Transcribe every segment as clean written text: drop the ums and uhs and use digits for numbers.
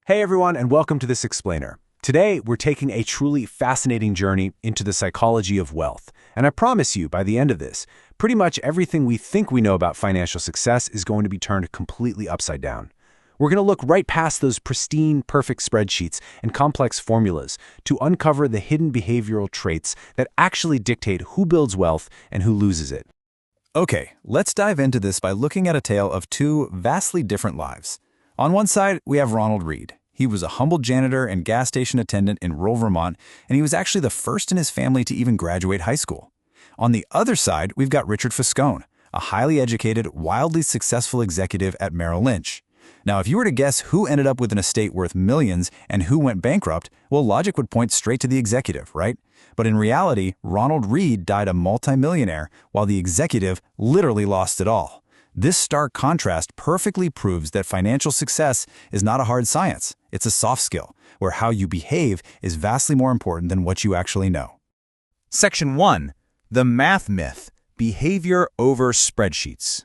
Hey everyone, and welcome to This Explainer. Today, we're taking a truly fascinating journey into the psychology of wealth. And I promise you, by the end of this, pretty much everything we think we know about financial success is going to be turned completely upside down. We're going to look right past those pristine, perfect spreadsheets and complex formulas to uncover the hidden behavioral traits that actually dictate who builds wealth and who loses it. Okay, let's dive into this by looking at a tale of two vastly different lives. On one side, we have Ronald Reed. He was a humble janitor and gas station attendant in rural Vermont, and he was actually the first in his family to even graduate high school. On the other side, we've got Richard Foscone, a highly educated, wildly successful executive at Merrill Lynch. Now, if you were to guess who ended up with an estate worth millions and who went bankrupt, well, logic would point straight to the executive, right? But in reality, Ronald Reed died a multimillionaire, while the executive literally lost it all. This stark contrast perfectly proves that financial success is not a hard science. It's a soft skill, where how you behave is vastly more important than what you actually know. Section 1. The Math Myth. Behavior over spreadsheets.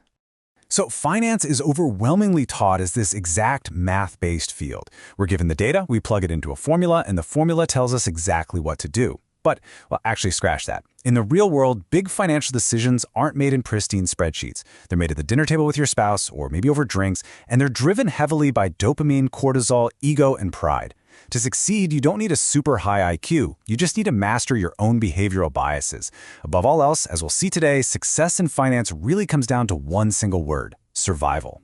So finance is overwhelmingly taught as this exact math-based field. We're given the data, we plug it into a formula, and the formula tells us exactly what to do. But, well, actually scratch that. In the real world, big financial decisions aren't made in pristine spreadsheets. They're made at the dinner table with your spouse, or maybe over drinks, and they're driven heavily by dopamine, cortisol, ego, and pride. To succeed, you don't need a super high IQ. You just need to master your own behavioral biases. Above all else, as we'll see today, success in finance really comes down to one single word: survival.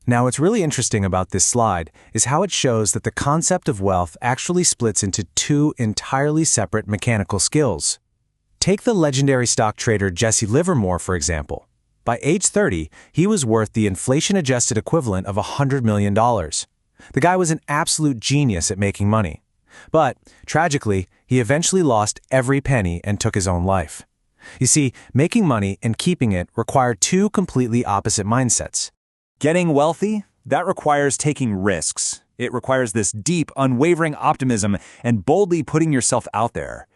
Now, what's really interesting about this slide is how it shows that the concept of wealth actually splits into two entirely separate mechanical skills. Take the legendary stock trader Jesse Livermore, for example. By age 30, he was worth the inflation-adjusted equivalent of $100 million. The guy was an absolute genius at making money. But, tragically, he eventually lost every penny and took his own life. You see, making money and keeping it require two completely opposite mindsets. Getting wealthy, that requires taking risks. It requires this deep, unwavering optimism and boldly putting yourself out there.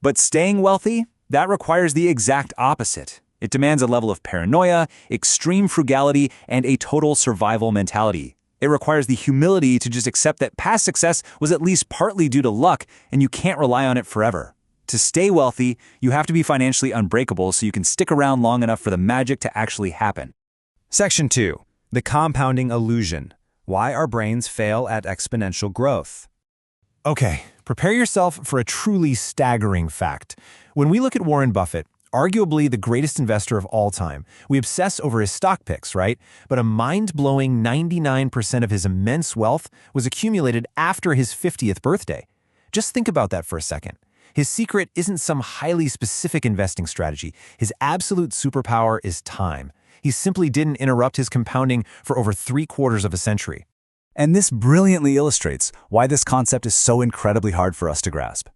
But staying wealthy, that requires the exact opposite. It demands a level of paranoia, extreme frugality, and a total survival mentality. It requires the humility to just accept that past success was at least partly due to luck, and you can't rely on it forever. To stay wealthy, you have to be financially unbreakable so you can stick around long enough for the magic to actually happen. Section 2. The compounding illusion. Why our brains fail at exponential growth. Okay, prepare yourself for a truly staggering fact. When we look at Warren Buffett, arguably the greatest investor of all time, we obsess over his stock picks, right? But a mind-blowing 99% of his immense wealth was accumulated after his 50th birthday. Just think about that for a second. His secret isn't some highly specific investing strategy. His absolute superpower is time. He simply didn't interrupt his compounding for over 3/4 of a century. And this brilliantly illustrates why this concept is so incredibly hard for us to grasp.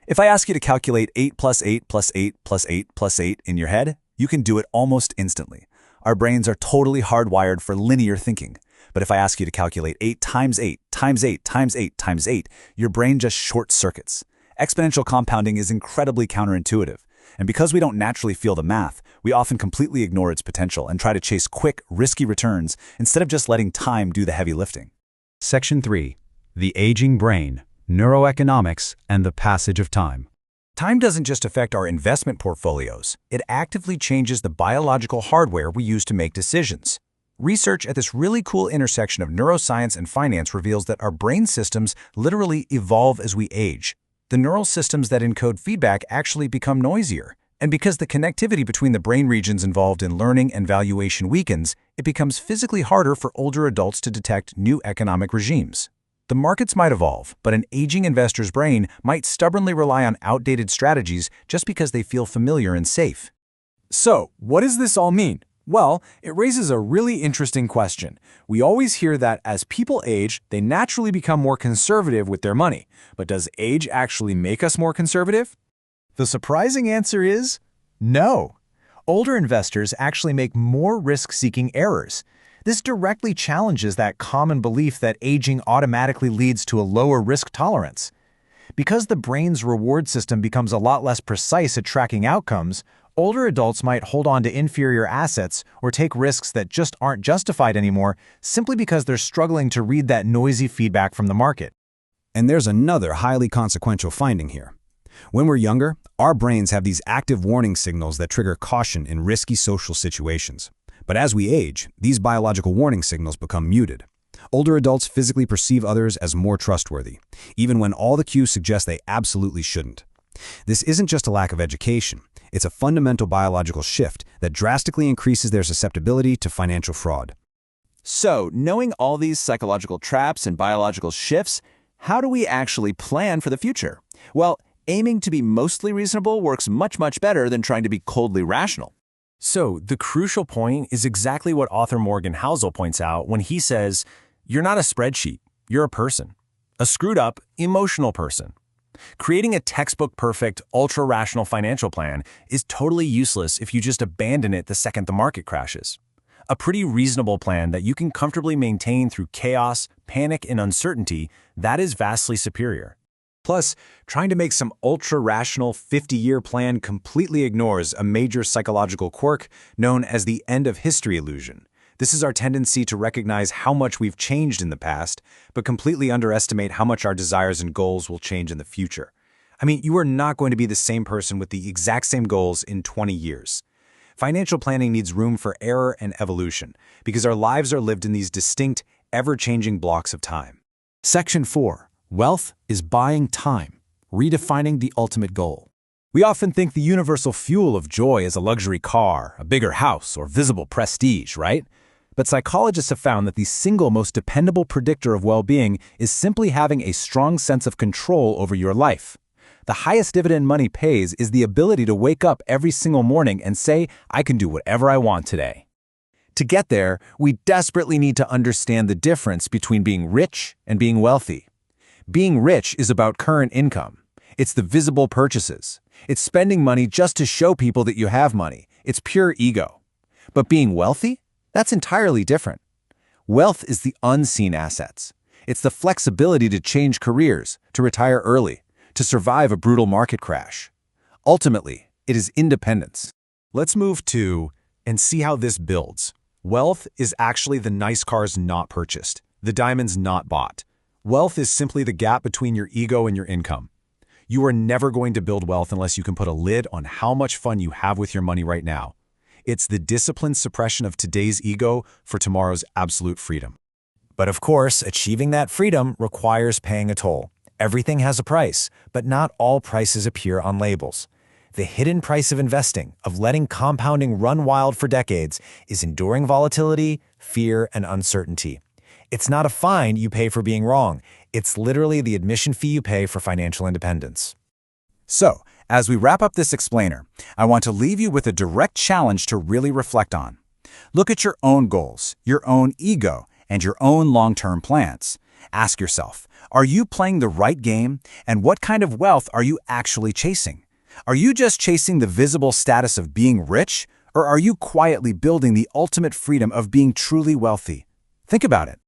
If I ask you to calculate 8 plus 8 plus 8 plus 8 plus 8 in your head, you can do it almost instantly. Our brains are totally hardwired for linear thinking. But if I ask you to calculate 8 times 8 times 8 times 8 times 8, your brain just short circuits. Exponential compounding is incredibly counterintuitive. And because we don't naturally feel the math, we often completely ignore its potential and try to chase quick, risky returns instead of just letting time do the heavy lifting. Section 3. The aging brain, neuroeconomics, and the passage of time. Time doesn't just affect our investment portfolios. It actively changes the biological hardware we use to make decisions. Research at this really cool intersection of neuroscience and finance reveals that our brain systems literally evolve as we age. The neural systems that encode feedback actually become noisier. And because the connectivity between the brain regions involved in learning and valuation weakens, it becomes physically harder for older adults to detect new economic regimes. The markets might evolve, but an aging investor's brain might stubbornly rely on outdated strategies just because they feel familiar and safe. So, what does this all mean? Well, it raises a really interesting question. We always hear that as people age, they naturally become more conservative with their money. But does age actually make us more conservative? The surprising answer is no. Older investors actually make more risk-seeking errors. This directly challenges that common belief that aging automatically leads to a lower risk tolerance. Because the brain's reward system becomes a lot less precise at tracking outcomes, Older adults might hold on to inferior assets or take risks that just aren't justified anymore simply because they're struggling to read that noisy feedback from the market. And there's another highly consequential finding here. When we're younger, our brains have these active warning signals that trigger caution in risky social situations. But as we age, these biological warning signals become muted. Older adults physically perceive others as more trustworthy, even when all the cues suggest they absolutely shouldn't. This isn't just a lack of education. It's a fundamental biological shift that drastically increases their susceptibility to financial fraud. So, knowing all these psychological traps and biological shifts, how do we actually plan for the future? Well, aiming to be mostly reasonable works much better than trying to be coldly rational. So, the crucial point is exactly what author Morgan Housel points out when he says, you're not a spreadsheet, you're a person. A screwed up, emotional person. Creating a textbook-perfect, ultra-rational financial plan is totally useless if you just abandon it the second the market crashes. A pretty reasonable plan that you can comfortably maintain through chaos, panic, and uncertainty, that is vastly superior. Plus, trying to make some ultra-rational 50-year plan completely ignores a major psychological quirk known as the end-of-history illusion. This is our tendency to recognize how much we've changed in the past, but completely underestimate how much our desires and goals will change in the future. I mean, you are not going to be the same person with the exact same goals in 20 years. Financial planning needs room for error and evolution, because our lives are lived in these distinct, ever-changing blocks of time. Section 4. Wealth is buying time, redefining the ultimate goal. We often think the universal fuel of joy is a luxury car, a bigger house, or visible prestige, right? But psychologists have found that the single most dependable predictor of well-being is simply having a strong sense of control over your life. The highest dividend money pays is the ability to wake up every single morning and say, I can do whatever I want today. To get there, we desperately need to understand the difference between being rich and being wealthy. Being rich is about current income. It's the visible purchases. It's spending money just to show people that you have money. It's pure ego. But being wealthy? That's entirely different. Wealth is the unseen assets. It's the flexibility to change careers, to retire early, to survive a brutal market crash. Ultimately, it is independence. Let's move to and see how this builds. Wealth is actually the nice cars not purchased, the diamonds not bought. Wealth is simply the gap between your ego and your income. You are never going to build wealth unless you can put a lid on how much fun you have with your money right now. It's the disciplined suppression of today's ego for tomorrow's absolute freedom. But of course, achieving that freedom requires paying a toll. Everything has a price, but not all prices appear on labels. The hidden price of investing, of letting compounding run wild for decades, is enduring volatility, fear, and uncertainty. It's not a fine you pay for being wrong. It's literally the admission fee you pay for financial independence. So, as we wrap up this explainer, I want to leave you with a direct challenge to really reflect on. Look at your own goals, your own ego, and your own long-term plans. Ask yourself, are you playing the right game, and what kind of wealth are you actually chasing? Are you just chasing the visible status of being rich, or are you quietly building the ultimate freedom of being truly wealthy? Think about it.